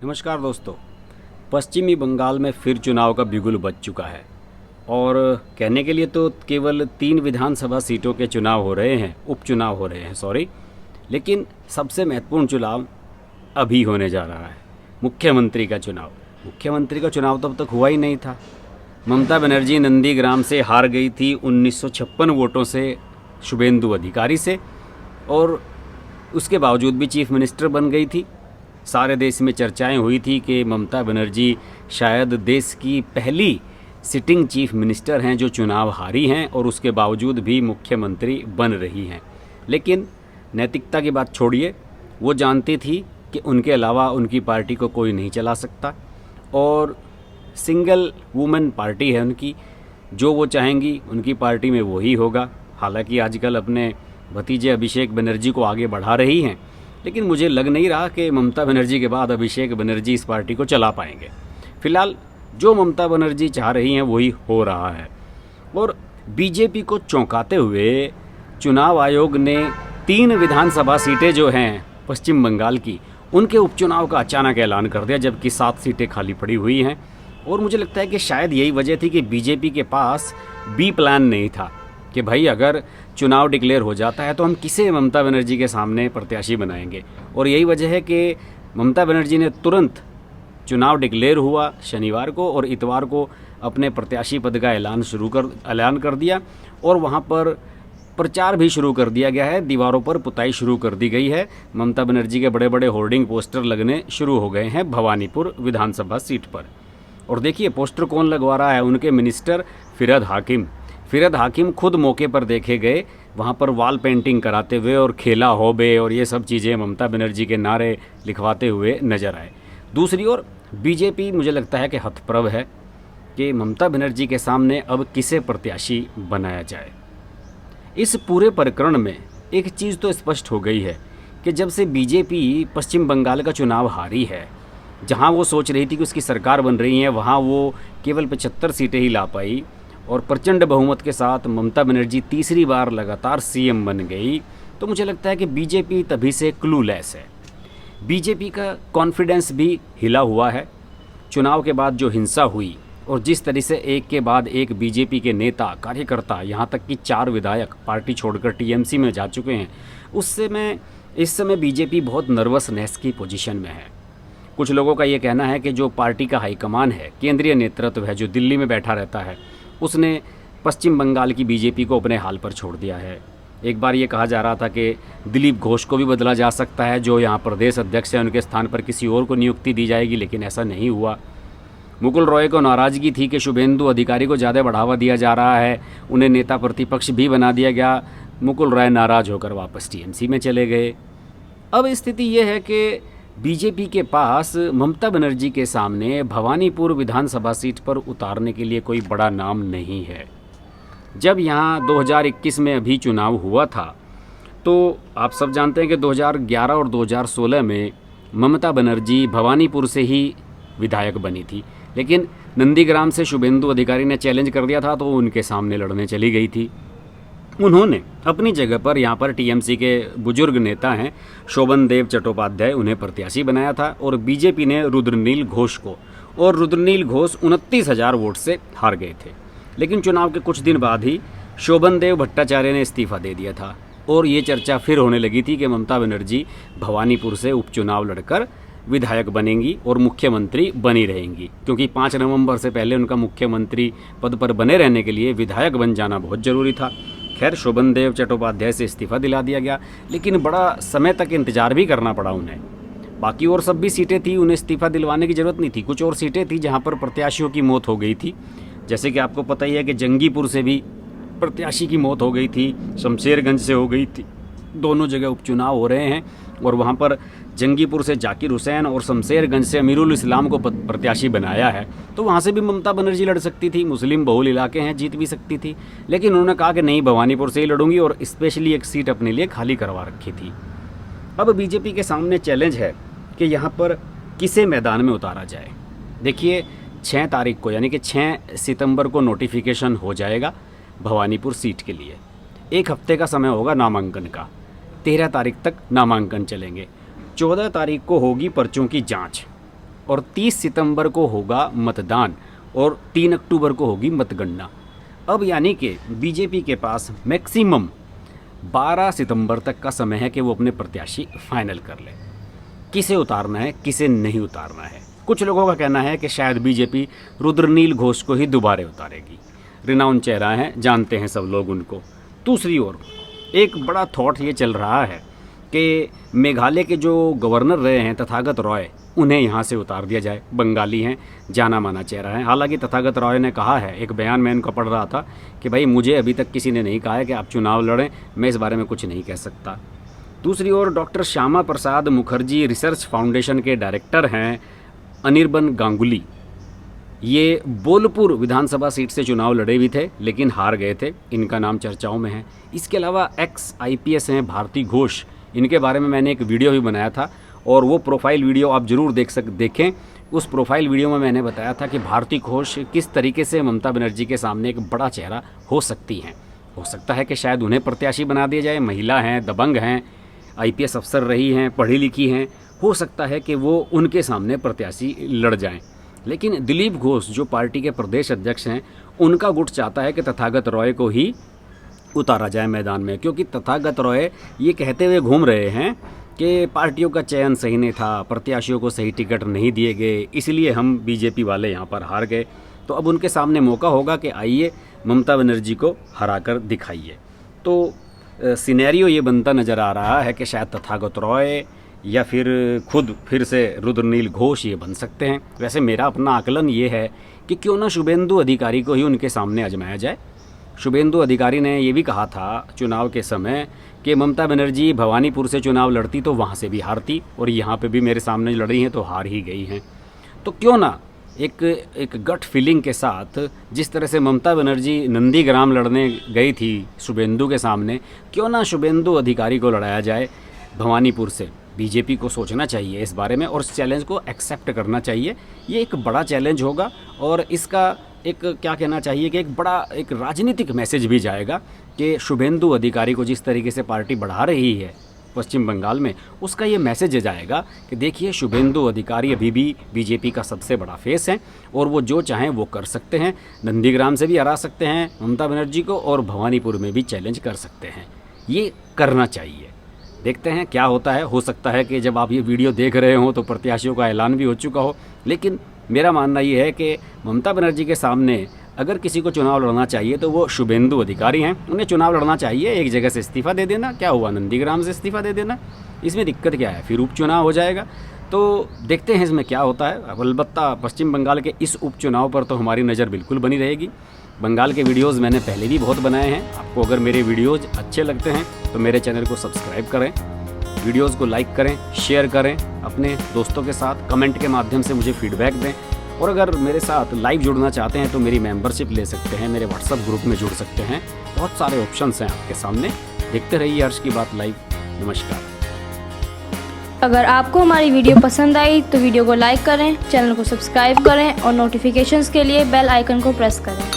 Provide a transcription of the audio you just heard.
नमस्कार दोस्तों। पश्चिमी बंगाल में फिर चुनाव का बिगुल बज चुका है और कहने के लिए तो केवल 3 विधानसभा सीटों के चुनाव हो रहे हैं, उपचुनाव हो रहे हैं सॉरी, लेकिन सबसे महत्वपूर्ण चुनाव अभी होने जा रहा है, मुख्यमंत्री का चुनाव। मुख्यमंत्री का चुनाव तो अब तक हुआ ही नहीं था। ममता बनर्जी नंदीग्राम से हार गई थी 1956 वोटों से शुभेंदु अधिकारी से, और उसके बावजूद भी चीफ मिनिस्टर बन गई थी। सारे देश में चर्चाएं हुई थी कि ममता बनर्जी शायद देश की पहली सिटिंग चीफ मिनिस्टर हैं जो चुनाव हारी हैं और उसके बावजूद भी मुख्यमंत्री बन रही हैं। लेकिन नैतिकता की बात छोड़िए, वो जानती थी कि उनके अलावा उनकी पार्टी को कोई नहीं चला सकता और सिंगल वुमेन पार्टी है उनकी, जो वो चाहेंगी उनकी पार्टी में वही होगा। हालांकि आजकल अपने भतीजे अभिषेक बनर्जी को आगे बढ़ा रही हैं, लेकिन मुझे लग नहीं रहा कि ममता बनर्जी के बाद अभिषेक बनर्जी इस पार्टी को चला पाएंगे। फिलहाल जो ममता बनर्जी चाह रही हैं वही हो रहा है। और बीजेपी को चौंकाते हुए चुनाव आयोग ने 3 विधानसभा सीटें जो हैं पश्चिम बंगाल की, उनके उपचुनाव का अचानक ऐलान कर दिया, जबकि 7 सीटें खाली पड़ी हुई हैं। और मुझे लगता है कि शायद यही वजह थी कि बीजेपी के पास बी प्लान नहीं था कि भाई अगर चुनाव डिक्लेयर हो जाता है तो हम किसे ममता बनर्जी के सामने प्रत्याशी बनाएंगे। और यही वजह है कि ममता बनर्जी ने तुरंत चुनाव डिक्लेयर हुआ शनिवार को और इतवार को अपने प्रत्याशी पद का ऐलान कर दिया और वहाँ पर प्रचार भी शुरू कर दिया गया है। दीवारों पर पुताई शुरू कर दी गई है। ममता बनर्जी के बड़े बड़े होर्डिंग पोस्टर लगने शुरू हो गए हैं भवानीपुर विधानसभा सीट पर। और देखिए पोस्टर कौन लगवा रहा है, उनके मिनिस्टर फिरद हाकिम खुद मौके पर देखे गए, वहाँ पर वॉल पेंटिंग कराते हुए और खेला हो बे और ये सब चीज़ें ममता बनर्जी के नारे लिखवाते हुए नजर आए। दूसरी ओर बीजेपी मुझे लगता है कि हतप्रभ है कि ममता बनर्जी के सामने अब किसे प्रत्याशी बनाया जाए। इस पूरे प्रकरण में एक चीज़ तो स्पष्ट हो गई है कि जब से बीजेपी पश्चिम बंगाल का चुनाव हारी है, जहाँ वो सोच रही थी कि उसकी सरकार बन रही है, वहाँ वो केवल 75 सीटें ही ला पाई और प्रचंड बहुमत के साथ ममता बनर्जी तीसरी बार लगातार सीएम बन गई। तो मुझे लगता है कि बीजेपी तभी से क्लूलेस है। बीजेपी का कॉन्फिडेंस भी हिला हुआ है। चुनाव के बाद जो हिंसा हुई और जिस तरह से एक के बाद एक बीजेपी के नेता, कार्यकर्ता, यहाँ तक कि 4 विधायक पार्टी छोड़कर टीएमसी में जा चुके हैं, उससे मैं इस समय बीजेपी बहुत नर्वसनेस की पोजीशन में है। कुछ लोगों का ये कहना है कि जो पार्टी का हाईकमान है, केंद्रीय नेतृत्व है, जो दिल्ली में बैठा रहता है, उसने पश्चिम बंगाल की बीजेपी को अपने हाल पर छोड़ दिया है। एक बार ये कहा जा रहा था कि दिलीप घोष को भी बदला जा सकता है, जो यहाँ प्रदेश अध्यक्ष है, उनके स्थान पर किसी और को नियुक्ति दी जाएगी, लेकिन ऐसा नहीं हुआ। मुकुल रॉय को नाराज़गी थी कि शुभेंदु अधिकारी को ज़्यादा बढ़ावा दिया जा रहा है, उन्हें नेता प्रतिपक्ष भी बना दिया गया। मुकुल रॉय नाराज़ होकर वापस टीएमसी में चले गए। अब स्थिति ये है कि बीजेपी के पास ममता बनर्जी के सामने भवानीपुर विधानसभा सीट पर उतारने के लिए कोई बड़ा नाम नहीं है। जब यहाँ 2021 में अभी चुनाव हुआ था तो आप सब जानते हैं कि 2011 और 2016 में ममता बनर्जी भवानीपुर से ही विधायक बनी थी, लेकिन नंदीग्राम से शुभेंदु अधिकारी ने चैलेंज कर दिया था तो उनके सामने लड़ने चली गई थी। उन्होंने अपनी जगह पर यहाँ पर टीएमसी के बुजुर्ग नेता हैं शोभन देव चट्टोपाध्याय, उन्हें प्रत्याशी बनाया था और बीजेपी ने रुद्रनील घोष को, और रुद्रनील घोष 29,000 वोट से हार गए थे। लेकिन चुनाव के कुछ दिन बाद ही शोभन देव भट्टाचार्य ने इस्तीफा दे दिया था और ये चर्चा फिर होने लगी थी कि ममता बनर्जी भवानीपुर से उपचुनाव लड़कर विधायक बनेंगी और मुख्यमंत्री बनी रहेंगी, क्योंकि 5 नवंबर से पहले उनका मुख्यमंत्री पद पर बने रहने के लिए विधायक बन जाना बहुत ज़रूरी था। खैर शोभन देव चट्टोपाध्याय से इस्तीफा दिला दिया गया, लेकिन बड़ा समय तक इंतजार भी करना पड़ा उन्हें। बाकी और सब भी सीटें थी, उन्हें इस्तीफा दिलवाने की ज़रूरत नहीं थी। कुछ और सीटें थी जहां पर प्रत्याशियों की मौत हो गई थी, जैसे कि आपको पता ही है कि जंगीपुर से भी प्रत्याशी की मौत हो गई थी, शमशेरगंज से हो गई थी। दोनों जगह उपचुनाव हो रहे हैं और वहाँ पर जंगीपुर से जाकिर हुसैन और शमशेरगंज से अमीरुल इस्लाम को प्रत्याशी बनाया है, तो वहाँ से भी ममता बनर्जी लड़ सकती थी, मुस्लिम बहुल इलाके हैं, जीत भी सकती थी। लेकिन उन्होंने कहा कि नहीं, भवानीपुर से ही लड़ूंगी और स्पेशली एक सीट अपने लिए खाली करवा रखी थी। अब बीजेपी के सामने चैलेंज है कि यहाँ पर किसे मैदान में उतारा जाए। देखिए 6 तारीख को यानी कि 6 सितंबर को नोटिफिकेशन हो जाएगा भवानीपुर सीट के लिए। 1 हफ्ते का समय होगा नामांकन का, 13 तारीख तक नामांकन चलेंगे। 14 तारीख को होगी पर्चों की जांच और 30 सितंबर को होगा मतदान और 3 अक्टूबर को होगी मतगणना। अब यानी कि बीजेपी के पास मैक्सिमम 12 सितंबर तक का समय है कि वो अपने प्रत्याशी फाइनल कर ले, किसे उतारना है किसे नहीं उतारना है। कुछ लोगों का कहना है कि शायद बीजेपी रुद्रनील घोष को ही दोबारा उतारेगी। रिनाउंड चेहरा है, जानते हैं सब लोग उनको। दूसरी ओर एक बड़ा थॉट ये चल रहा है कि मेघालय के जो गवर्नर रहे हैं तथागत रॉय, उन्हें यहाँ से उतार दिया जाए। बंगाली हैं, जाना माना चेहरा है। हालांकि तथागत रॉय ने कहा है, एक बयान में इनका पढ़ रहा था कि भाई मुझे अभी तक किसी ने नहीं कहा है कि आप चुनाव लड़ें, मैं इस बारे में कुछ नहीं कह सकता। दूसरी ओर doctor Shyama Prasad Mukherjee research foundation के डायरेक्टर हैं अनिर्बन गांगुली। ये बोलपुर विधानसभा सीट से चुनाव लड़े भी थे लेकिन हार गए थे, इनका नाम चर्चाओं में है। इसके अलावा एक्स IPS हैं भारती घोष, इनके बारे में मैंने एक वीडियो भी बनाया था और वो प्रोफाइल वीडियो आप ज़रूर देखें। उस प्रोफाइल वीडियो में मैंने बताया था कि भारती घोष किस तरीके से ममता बनर्जी के सामने एक बड़ा चेहरा हो सकती हैं। हो सकता है कि शायद उन्हें प्रत्याशी बना दिया जाए। महिला हैं, दबंग हैं, IPS अफसर रही हैं, पढ़ी लिखी हैं, हो सकता है कि वो उनके सामने प्रत्याशी लड़ जाएं। लेकिन दिलीप घोष जो पार्टी के प्रदेश अध्यक्ष हैं, उनका गुट चाहता है कि तथागत रॉय को ही उतारा जाए मैदान में, क्योंकि तथागत रॉय ये कहते हुए घूम रहे हैं कि पार्टियों का चयन सही नहीं था, प्रत्याशियों को सही टिकट नहीं दिए गए, इसलिए हम बीजेपी वाले यहाँ पर हार गए। तो अब उनके सामने मौका होगा कि आइए ममता बनर्जी को हरा कर दिखाइए। तो सिनेरियो ये बनता नज़र आ रहा है कि शायद तथागत रॉय या फिर फिर से रुद्रनील घोष ये बन सकते हैं। वैसे मेरा अपना आकलन ये है कि क्यों ना शुभेंदु अधिकारी को ही उनके सामने आजमाया जाए। शुभेंदु अधिकारी ने ये भी कहा था चुनाव के समय कि ममता बनर्जी भवानीपुर से चुनाव लड़ती तो वहाँ से भी हारती, और यहाँ पे भी मेरे सामने लड़ी हैं तो हार ही गई हैं। तो क्यों ना एक गट फीलिंग के साथ, जिस तरह से ममता बनर्जी नंदीग्राम लड़ने गई थी शुभेंदु के सामने, क्यों ना शुभेंदु अधिकारी को लड़ाया जाए भवानीपुर से। बीजेपी को सोचना चाहिए इस बारे में और इस चैलेंज को एक्सेप्ट करना चाहिए। ये एक बड़ा चैलेंज होगा और इसका एक क्या कहना चाहिए कि एक राजनीतिक मैसेज भी जाएगा कि शुभेंदु अधिकारी को जिस तरीके से पार्टी बढ़ा रही है पश्चिम बंगाल में, उसका ये मैसेज जाएगा कि देखिए शुभेंदु अधिकारी अभी भी बीजेपी का सबसे बड़ा फेस है और वो जो चाहें वो कर सकते हैं। नंदीग्राम से भी हरा सकते हैं ममता बनर्जी को और भवानीपुर में भी चैलेंज कर सकते हैं। ये करना चाहिए। देखते हैं क्या होता है। हो सकता है कि जब आप ये वीडियो देख रहे हो तो प्रत्याशियों का ऐलान भी हो चुका हो, लेकिन मेरा मानना ये है कि ममता बनर्जी के सामने अगर किसी को चुनाव लड़ना चाहिए तो वो शुभेंदु अधिकारी हैं। उन्हें चुनाव लड़ना चाहिए, एक जगह से इस्तीफ़ा दे देना, क्या हुआ, नंदीग्राम से इस्तीफ़ा दे देना, इसमें दिक्कत क्या है, फिर उपचुनाव हो जाएगा। तो देखते हैं इसमें क्या होता है। अलबत्ता पश्चिम बंगाल के इस उपचुनाव पर तो हमारी नज़र बिल्कुल बनी रहेगी। बंगाल के वीडियोज़ मैंने पहले भी बहुत बनाए हैं। आपको अगर मेरे वीडियोज़ अच्छे लगते हैं तो मेरे चैनल को सब्सक्राइब करें, वीडियोज़ को लाइक करें, शेयर करें अपने दोस्तों के साथ, कमेंट के माध्यम से मुझे फीडबैक दें। और अगर मेरे साथ लाइव जुड़ना चाहते हैं तो मेरी मेंबरशिप ले सकते हैं, मेरे व्हाट्सएप ग्रुप में जुड़ सकते हैं। बहुत सारे ऑप्शंस हैं आपके सामने। देखते रहिए हर्ष की बात लाइव। नमस्कार। अगर आपको हमारी वीडियो पसंद आई तो वीडियो को लाइक करें, चैनल को सब्सक्राइब करें और नोटिफिकेशंस के लिए बेल आइकन को प्रेस करें।